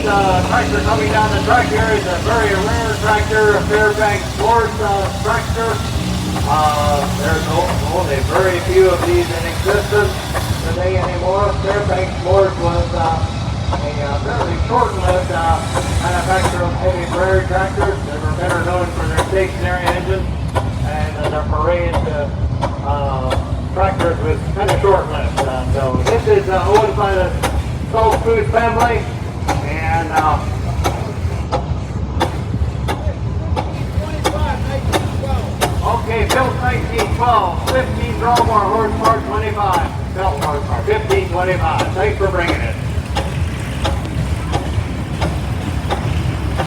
tractor coming down the track here is a very rare tractor, a Fairbanks Morse tractor. There's only very few of these in existence today anymore. Fairbanks Morse was a fairly short-lived manufacturer of heavy prairie tractors. They were better known for their stationary engines and their parade tractors was kind of short-lived. So this is owned by the Soul Food family, and okay, built 1912, 15 drawbar horsepower, 25 belt horsepower, 1525. Thanks for bringing it.